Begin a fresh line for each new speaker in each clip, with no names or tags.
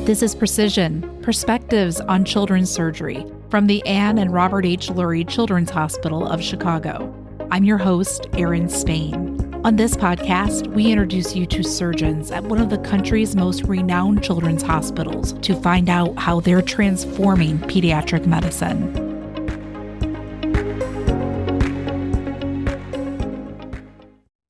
This is Precision, Perspectives on Children's Surgery from the Ann and Robert H. Lurie Children's Hospital of Chicago. I'm your host, Erin Spain. On this podcast, we introduce you to surgeons at one of the country's most renowned children's hospitals to find out how they're transforming pediatric medicine.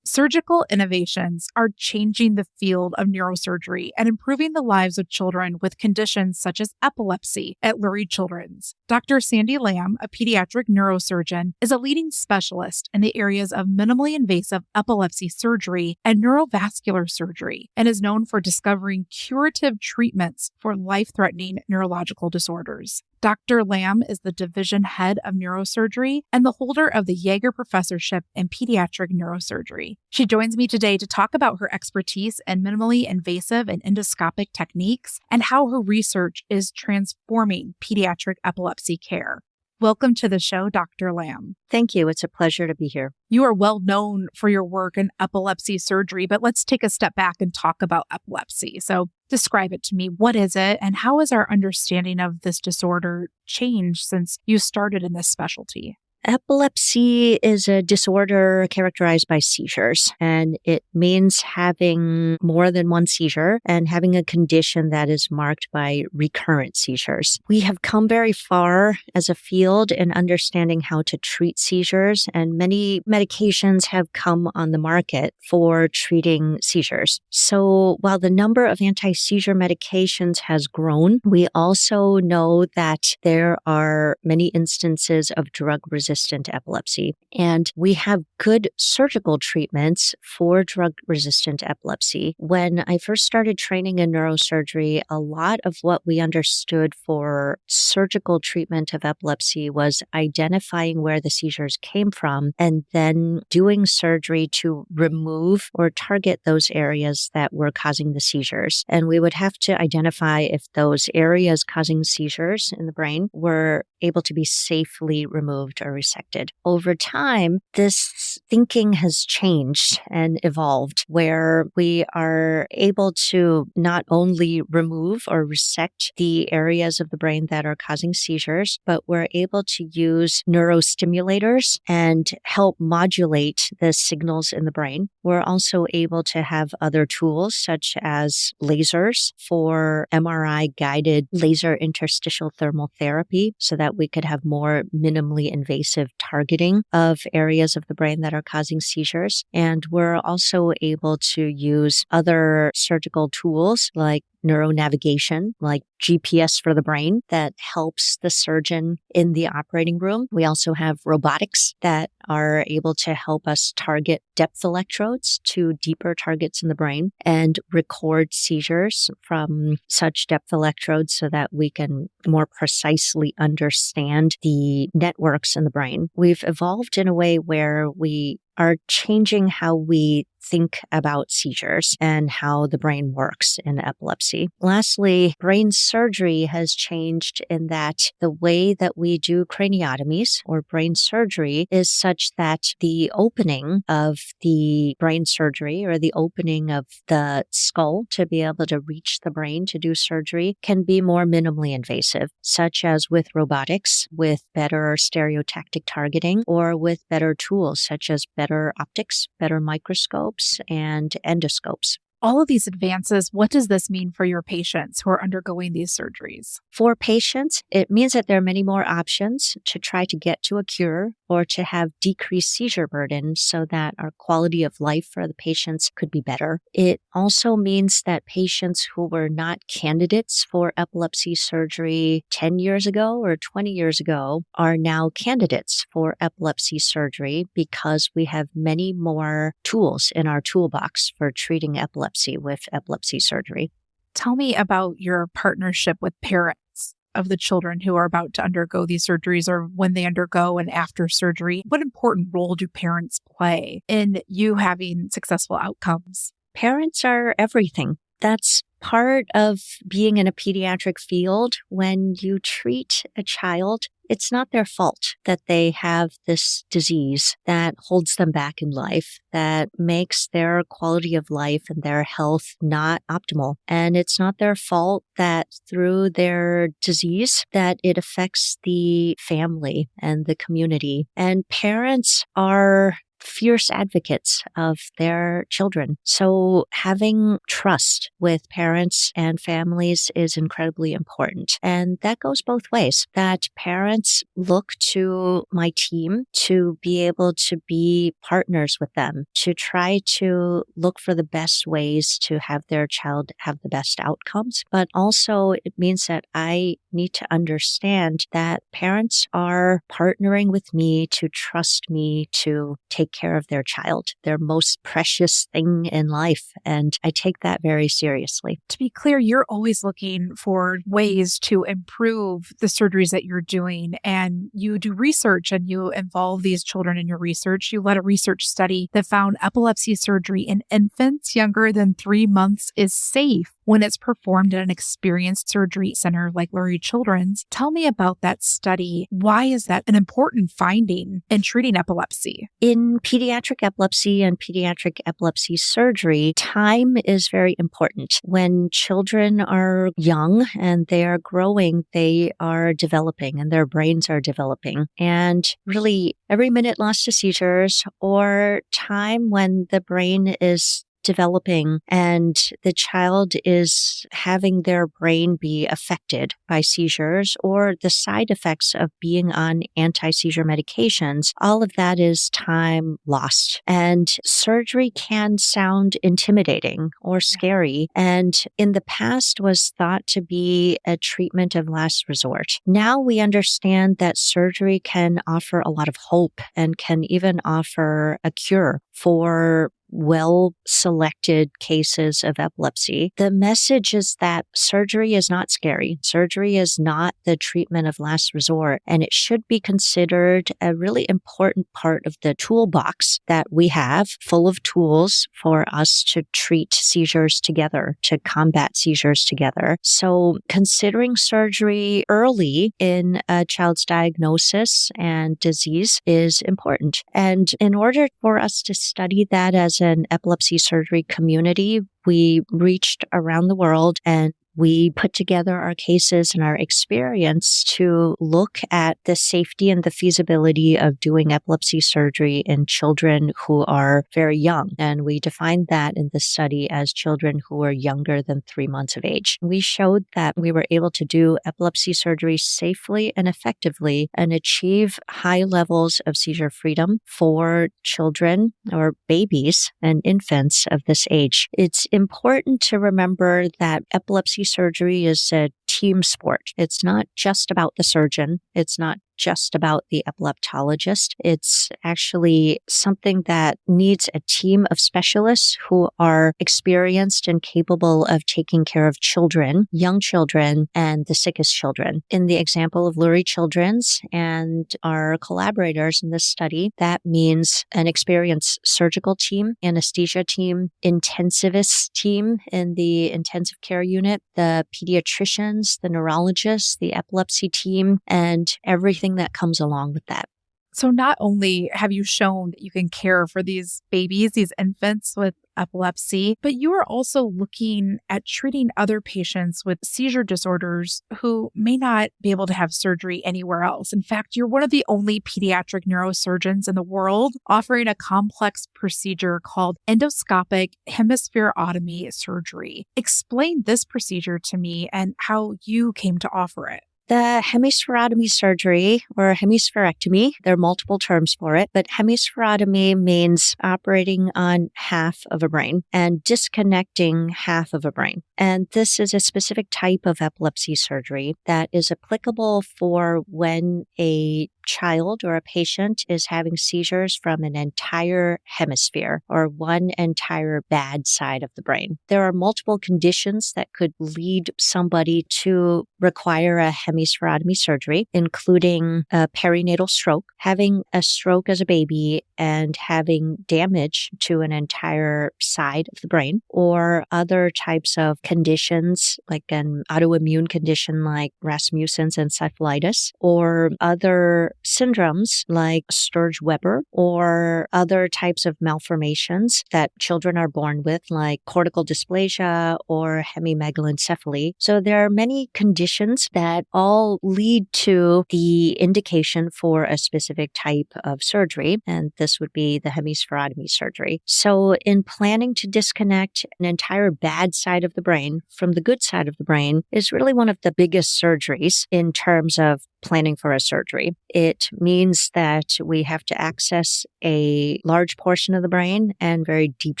Surgical innovations are changing the field of neurosurgery and improving the lives of children with conditions such as epilepsy at Lurie Children's. Dr. Sandi Lam, a pediatric neurosurgeon, is a leading specialist in the areas of minimally invasive epilepsy surgery and neurovascular surgery, and is known for discovering curative treatments for life-threatening neurological disorders. Dr. Lam is the division head of neurosurgery and the holder of the Yeager Professorship in Pediatric Neurosurgery. She joins me today to talk about her expertise in minimally invasive and endoscopic techniques and how her research is transforming pediatric epilepsy care. Welcome to the show, Dr. Lam.
Thank you. It's a pleasure to be here.
You are well known for your work in epilepsy surgery, but let's take a step back and talk about epilepsy. So describe it to me. What is it, and how has our understanding of this disorder changed since you started in this specialty?
Epilepsy is a disorder characterized by seizures, and it means having more than one seizure and having a condition that is marked by recurrent seizures. We have come very far as a field in understanding how to treat seizures, and many medications have come on the market for treating seizures. So while the number of anti-seizure medications has grown, we also know that there are many instances of drug-resistant epilepsy. And we have good surgical treatments for drug-resistant epilepsy. When I first started training in neurosurgery, a lot of what we understood for surgical treatment of epilepsy was identifying where the seizures came from and then doing surgery to remove or target those areas that were causing the seizures. And we would have to identify if those areas causing seizures in the brain were able to be safely removed or resected. Over time, this thinking has changed and evolved, where we are able to not only remove or resect the areas of the brain that are causing seizures, but we're able to use neurostimulators and help modulate the signals in the brain. We're also able to have other tools such as lasers for MRI-guided laser interstitial thermal therapy so that we could have more minimally invasive targeting of areas of the brain that are causing seizures. And we're also able to use other surgical tools like neuronavigation, like GPS for the brain, that helps the surgeon in the operating room. We also have robotics that are able to help us target depth electrodes to deeper targets in the brain and record seizures from such depth electrodes so that we can more precisely understand the networks in the brain. We've evolved in a way where we are changing how we think about seizures and how the brain works in epilepsy. Lastly, brain surgery has changed in that the way that we do craniotomies or brain surgery is such that the opening of the brain surgery or the opening of the skull to be able to reach the brain to do surgery can be more minimally invasive, such as with robotics, with better stereotactic targeting, or with better tools such as better optics, better microscopes, and endoscopes.
All of these advances, what does this mean for your patients who are undergoing these surgeries?
For patients, it means that there are many more options to try to get to a cure or to have decreased seizure burden so that our quality of life for the patients could be better. It also means that patients who were not candidates for epilepsy surgery 10 years ago or 20 years ago are now candidates for epilepsy surgery because we have many more tools in our toolbox for treating epilepsy with epilepsy surgery.
Tell me about your partnership with parents of the children who are about to undergo these surgeries, or when they undergo and after surgery. What important role do parents play in you having successful outcomes?
Parents are everything. That's part of being in a pediatric field. When you treat a child, it's not their fault that they have this disease that holds them back in life, that makes their quality of life and their health not optimal. And it's not their fault that through their disease that it affects the family and the community. And parents are fierce advocates of their children. So having trust with parents and families is incredibly important. And that goes both ways, that parents look to my team to be able to be partners with them, to try to look for the best ways to have their child have the best outcomes. But also it means that I need to understand that parents are partnering with me to trust me to take care of their child, their most precious thing in life. And I take that very seriously.
To be clear, you're always looking for ways to improve the surgeries that you're doing, and you do research and you involve these children in your research. You led a research study that found epilepsy surgery in infants younger than 3 months is safe when it's performed at an experienced surgery center like Lurie Children's. Tell me about that study. Why is that an important finding in treating epilepsy?
In pediatric epilepsy and pediatric epilepsy surgery, time is very important. When children are young and they are growing, they are developing and their brains are developing. And really, every minute lost to seizures or time when the brain is developing and the child is having their brain be affected by seizures or the side effects of being on anti-seizure medications, all of that is time lost. And surgery can sound intimidating or scary, and in the past was thought to be a treatment of last resort. Now we understand that surgery can offer a lot of hope and can even offer a cure for well-selected cases of epilepsy. The message is that surgery is not scary. Surgery is not the treatment of last resort, and it should be considered a really important part of the toolbox that we have, full of tools for us to treat seizures together, to combat seizures together. So considering surgery early in a child's diagnosis and disease is important. And in order for us to study that as an epilepsy surgery community, we reached around the world and we put together our cases and our experience to look at the safety and the feasibility of doing epilepsy surgery in children who are very young. And we defined that in the study as children who are younger than 3 months of age. We showed that we were able to do epilepsy surgery safely and effectively and achieve high levels of seizure freedom for children or babies and infants of this age. It's important to remember that epilepsy surgery is a team sport. It's not just about the surgeon. It's not just about the epileptologist. It's actually something that needs a team of specialists who are experienced and capable of taking care of children, young children, and the sickest children. In the example of Lurie Children's and our collaborators in this study, that means an experienced surgical team, anesthesia team, intensivist team in the intensive care unit, the pediatricians, the neurologists, the epilepsy team, and everything that comes along with that.
So not only have you shown that you can care for these babies, these infants with epilepsy, but you are also looking at treating other patients with seizure disorders who may not be able to have surgery anywhere else. In fact, you're one of the only pediatric neurosurgeons in the world offering a complex procedure called endoscopic hemispherotomy surgery. Explain this procedure to me and how you came to offer it.
The hemispherotomy surgery or hemispherectomy, there are multiple terms for it, but hemispherotomy means operating on half of a brain and disconnecting half of a brain. And this is a specific type of epilepsy surgery that is applicable for when a child or a patient is having seizures from an entire hemisphere or one entire bad side of the brain. There are multiple conditions that could lead somebody to require a hemispherotomy surgery, including a perinatal stroke, having a stroke as a baby and having damage to an entire side of the brain, or other types of conditions like an autoimmune condition like Rasmussen's encephalitis, or other syndromes like Sturge-Weber, or other types of malformations that children are born with like cortical dysplasia or hemimegalencephaly. So there are many conditions that all lead to the indication for a specific type of surgery, and this would be the hemispherotomy surgery. So in planning to disconnect an entire bad side of the brain from the good side of the brain is really one of the biggest surgeries in terms of planning for a surgery. It means that we have to access a large portion of the brain and very deep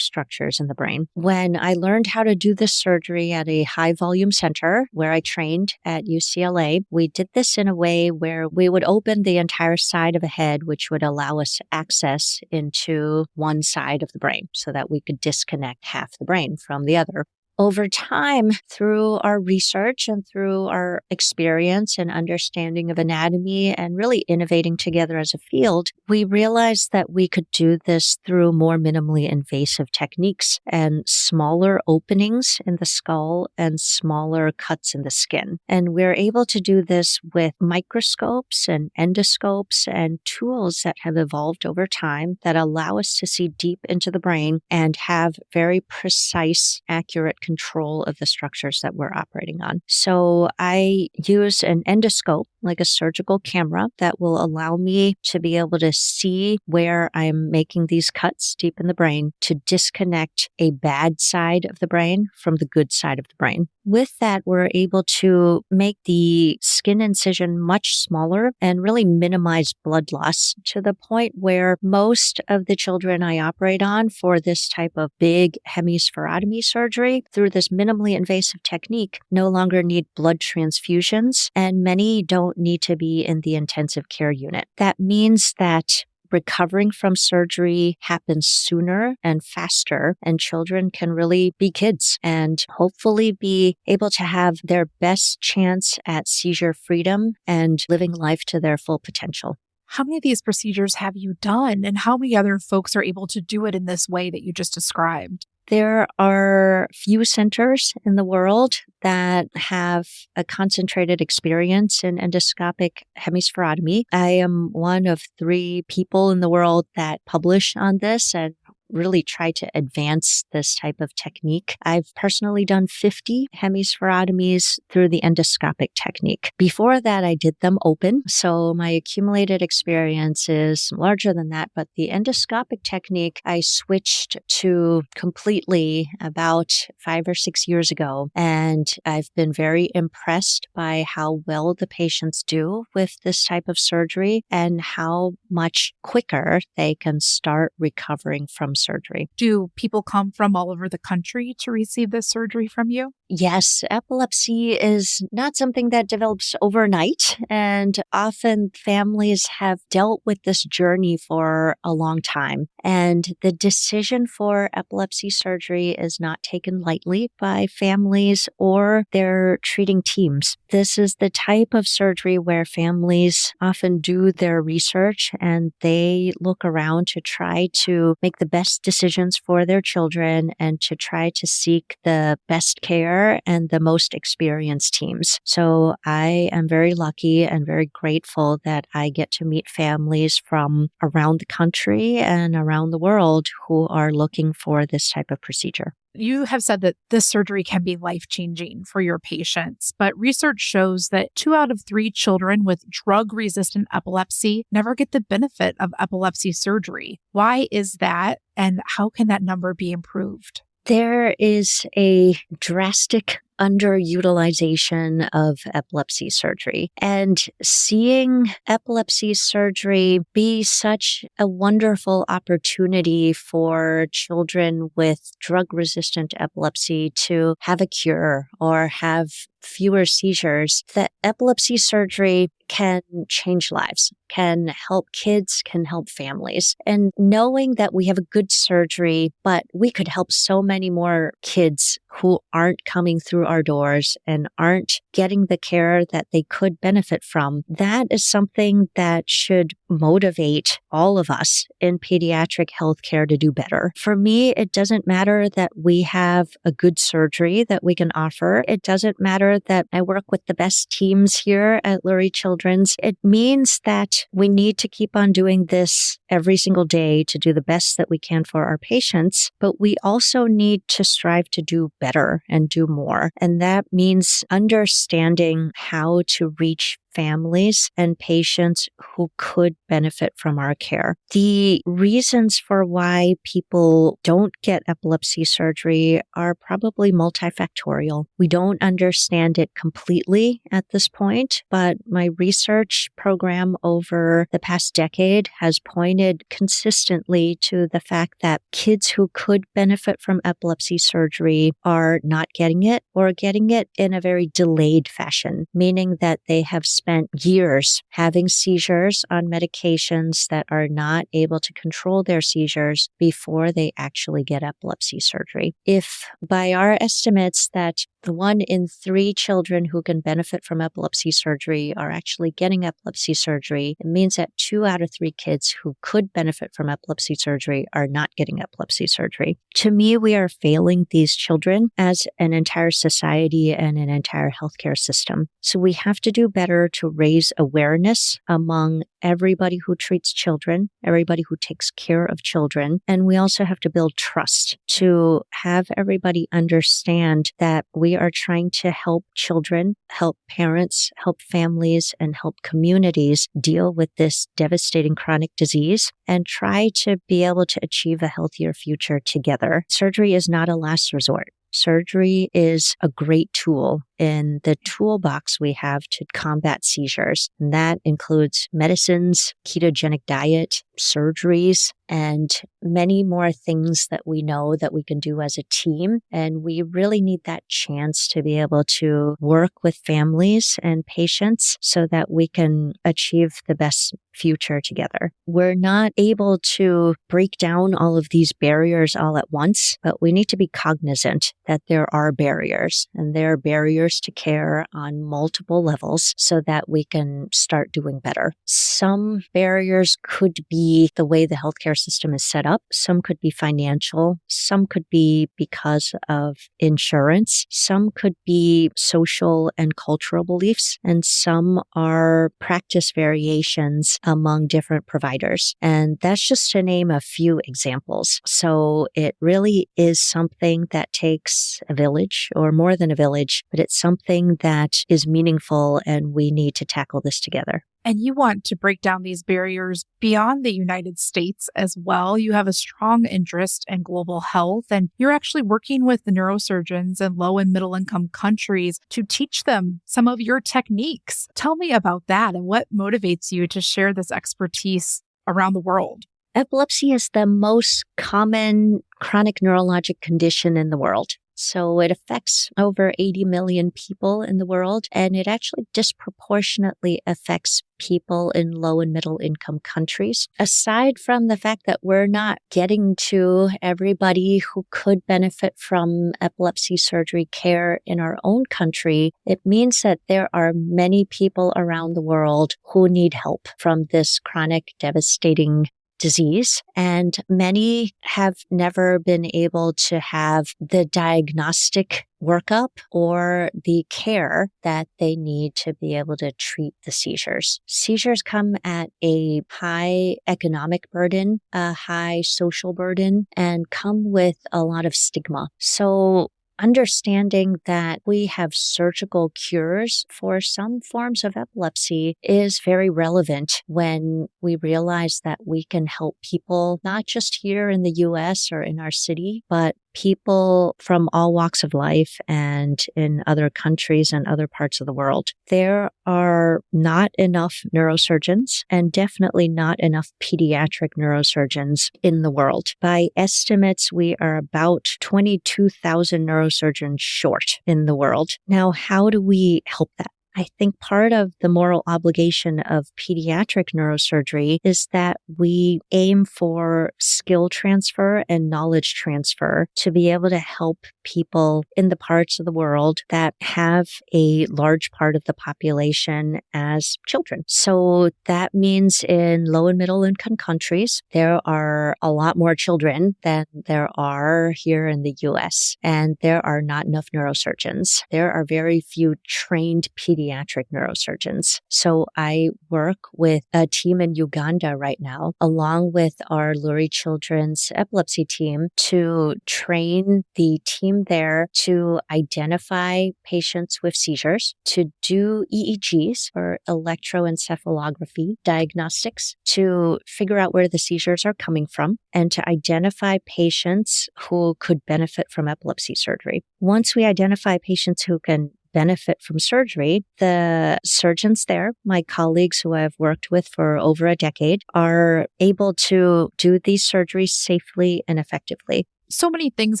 structures in the brain. When I learned how to do this surgery at a high volume center where I trained at UCLA, we did this in a way where we would open the entire side of a head, which would allow us access into one side of the brain so that we could disconnect half the brain from the other. Over time, through our research and through our experience and understanding of anatomy and really innovating together as a field, we realized that we could do this through more minimally invasive techniques and smaller openings in the skull and smaller cuts in the skin. And we're able to do this with microscopes and endoscopes and tools that have evolved over time that allow us to see deep into the brain and have very precise, accurate control of the structures that we're operating on. So I use an endoscope, like a surgical camera, that will allow me to be able to see where I'm making these cuts deep in the brain to disconnect a bad side of the brain from the good side of the brain. With that, we're able to make the skin incision much smaller and really minimize blood loss to the point where most of the children I operate on for this type of big hemispherotomy surgery through this minimally invasive technique no longer need blood transfusions, and many don't need to be in the intensive care unit. That means that recovering from surgery happens sooner and faster, and children can really be kids and hopefully be able to have their best chance at seizure freedom and living life to their full potential.
How many of these procedures have you done, and how many other folks are able to do it in this way that you just described?
There are few centers in the world that have a concentrated experience in endoscopic hemispherotomy. I am one of 3 people in the world that publish on this and really try to advance this type of technique. I've personally done 50 hemispherotomies through the endoscopic technique. Before that, I did them open, so my accumulated experience is larger than that, but the endoscopic technique I switched to completely about 5 or 6 years ago, and I've been very impressed by how well the patients do with this type of surgery and how much quicker they can start recovering from surgery.
Do people come from all over the country to receive this surgery from you?
Yes, epilepsy is not something that develops overnight, and often families have dealt with this journey for a long time. And the decision for epilepsy surgery is not taken lightly by families or their treating teams. This is the type of surgery where families often do their research and they look around to try to make the best decisions for their children and to try to seek the best care and the most experienced teams. So I am very lucky and very grateful that I get to meet families from around the country and around the world who are looking for this type of procedure.
You have said that this surgery can be life-changing for your patients, but research shows that 2 out of 3 children with drug-resistant epilepsy never get the benefit of epilepsy surgery. Why is that, and how can that number be improved?
There is a drastic underutilization of epilepsy surgery. And seeing epilepsy surgery be such a wonderful opportunity for children with drug-resistant epilepsy to have a cure or have fewer seizures, that epilepsy surgery can change lives, can help kids, can help families. And knowing that we have a good surgery, but we could help so many more kids who aren't coming through our doors and aren't getting the care that they could benefit from, that is something that should motivate all of us in pediatric healthcare to do better. For me, it doesn't matter that we have a good surgery that we can offer. It doesn't matter that I work with the best teams here at Lurie Children's. It means that we need to keep on doing this every single day to do the best that we can for our patients, but we also need to strive to do better and do more. And that means understanding how to reach families and patients who could benefit from our care. The reasons for why people don't get epilepsy surgery are probably multifactorial. We don't understand it completely at this point, but my research program over the past decade has pointed consistently to the fact that kids who could benefit from epilepsy surgery are not getting it or getting it in a very delayed fashion, meaning that they have spent years having seizures on medications that are not able to control their seizures before they actually get epilepsy surgery. If by our estimates that the 1 in 3 children who can benefit from epilepsy surgery are actually getting epilepsy surgery, it means that 2 out of 3 kids who could benefit from epilepsy surgery are not getting epilepsy surgery. To me, we are failing these children as an entire society and an entire healthcare system. So we have to do better to raise awareness among everybody who treats children, everybody who takes care of children. And we also have to build trust to have everybody understand that we are trying to help children, help parents, help families, and help communities deal with this devastating chronic disease and try to be able to achieve a healthier future together. Surgery is not a last resort. Surgery is a great tool in the toolbox we have to combat seizures. And that includes medicines, ketogenic diet, surgeries, and many more things that we know that we can do as a team. And we really need that chance to be able to work with families and patients so that we can achieve the best future together. We're not able to break down all of these barriers all at once, but we need to be cognizant that there are barriers, and there are barriers to care on multiple levels so that we can start doing better. Some barriers could be the way the healthcare system is set up. Some could be financial. Some could be because of insurance. Some could be social and cultural beliefs. And some are practice variations among different providers. And that's just to name a few examples. So it really is something that takes a village or more than a village, but it's something that is meaningful and we need to tackle this together.
And you want to break down these barriers beyond the United States as well. You have a strong interest in global health, and you're actually working with the neurosurgeons in low and middle income countries to teach them some of your techniques. Tell me about that and what motivates you to share this expertise around the world.
Epilepsy is the most common chronic neurologic condition in the world. So it affects over 80 million people in the world, and it actually disproportionately affects people in low and middle income countries. Aside from the fact that we're not getting to everybody who could benefit from epilepsy surgery care in our own country, it means that there are many people around the world who need help from this chronic, devastating disease, and many have never been able to have the diagnostic workup or the care that they need to be able to treat the seizures. Seizures come at a high economic burden, a high social burden, and come with a lot of stigma. So understanding that we have surgical cures for some forms of epilepsy is very relevant when we realize that we can help people not just here in the U.S. or in our city, but people from all walks of life and in other countries and other parts of the world. There are not enough neurosurgeons and definitely not enough pediatric neurosurgeons in the world. By estimates, we are about 22,000 neurosurgeons short in the world. Now, how do we help that? I think part of the moral obligation of pediatric neurosurgery is that we aim for skill transfer and knowledge transfer to be able to help people in the parts of the world that have a large part of the population as children. So that means in low and middle income countries, there are a lot more children than there are here in the US, and there are not enough neurosurgeons. There are very few trained pediatric neurosurgeons. So I work with a team in Uganda right now, along with our Lurie Children's epilepsy team, to train the team there to identify patients with seizures, to do EEGs or electroencephalography diagnostics, to figure out where the seizures are coming from, and to identify patients who could benefit from epilepsy surgery. Once we identify patients who can benefit from surgery, the surgeons there, my colleagues who I've worked with for over a decade, are able to do these surgeries safely and effectively.
So many things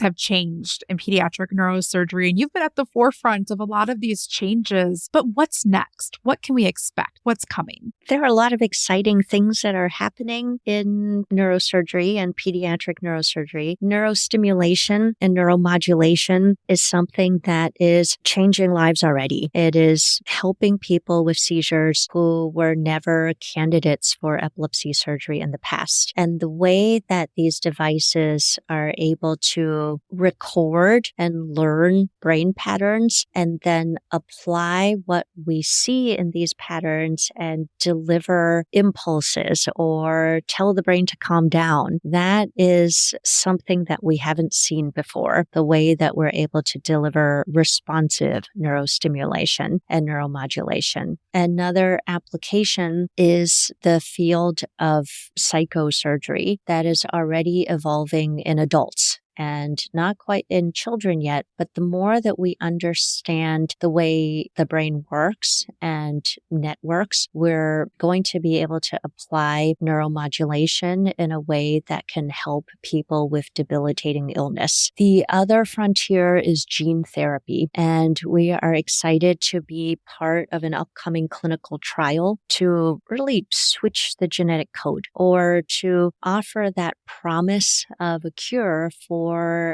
have changed in pediatric neurosurgery, and you've been at the forefront of a lot of these changes. But what's next? What can we expect? What's coming?
There are a lot of exciting things that are happening in neurosurgery and pediatric neurosurgery. Neurostimulation and neuromodulation is something that is changing lives already. It is helping people with seizures who were never candidates for epilepsy surgery in the past. And the way that these devices are able to record and learn brain patterns and then apply what we see in these patterns and deliver impulses or tell the brain to calm down. That is something that we haven't seen before, the way that we're able to deliver responsive neurostimulation and neuromodulation. Another application is the field of psychosurgery that is already evolving in adults. And not quite in children yet, but the more that we understand the way the brain works and networks, we're going to be able to apply neuromodulation in a way that can help people with debilitating illness. The other frontier is gene therapy, and we are excited to be part of an upcoming clinical trial to really switch the genetic code or to offer that promise of a cure for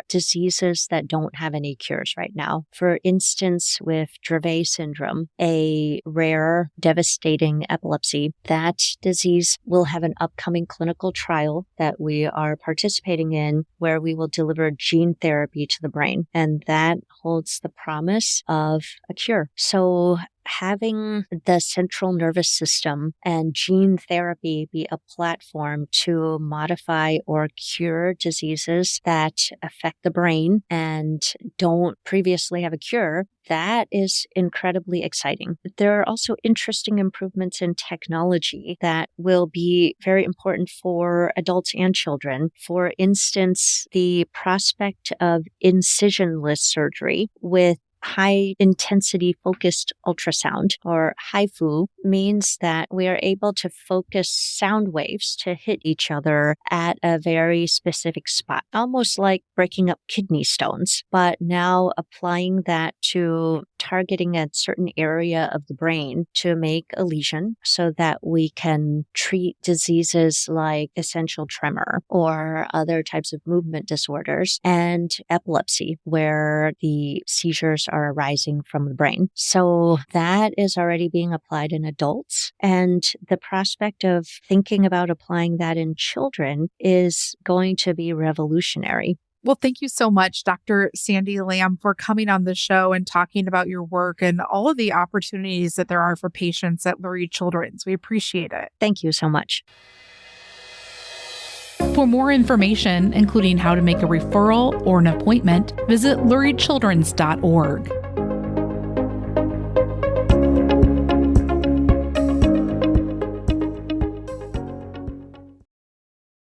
diseases that don't have any cures right now. For instance, with Dravet syndrome, a rare, devastating epilepsy, that disease will have an upcoming clinical trial that we are participating in where we will deliver gene therapy to the brain. And that holds the promise of a cure. So having the central nervous system and gene therapy be a platform to modify or cure diseases that affect the brain and don't previously have a cure, that is incredibly exciting. There are also interesting improvements in technology that will be very important for adults and children. For instance, the prospect of incisionless surgery with high intensity focused ultrasound, or HIFU, means that we are able to focus sound waves to hit each other at a very specific spot, almost like breaking up kidney stones, but now applying that to targeting a certain area of the brain to make a lesion so that we can treat diseases like essential tremor or other types of movement disorders and epilepsy, where the seizures are arising from the brain. So that is already being applied in adults. And the prospect of thinking about applying that in children is going to be revolutionary.
Well, thank you so much, Dr. Sandi Lam, for coming on the show and talking about your work and all of the opportunities that there are for patients at Lurie Children's. We appreciate it.
Thank you so much.
For more information, including how to make a referral or an appointment, visit luriechildrens.org.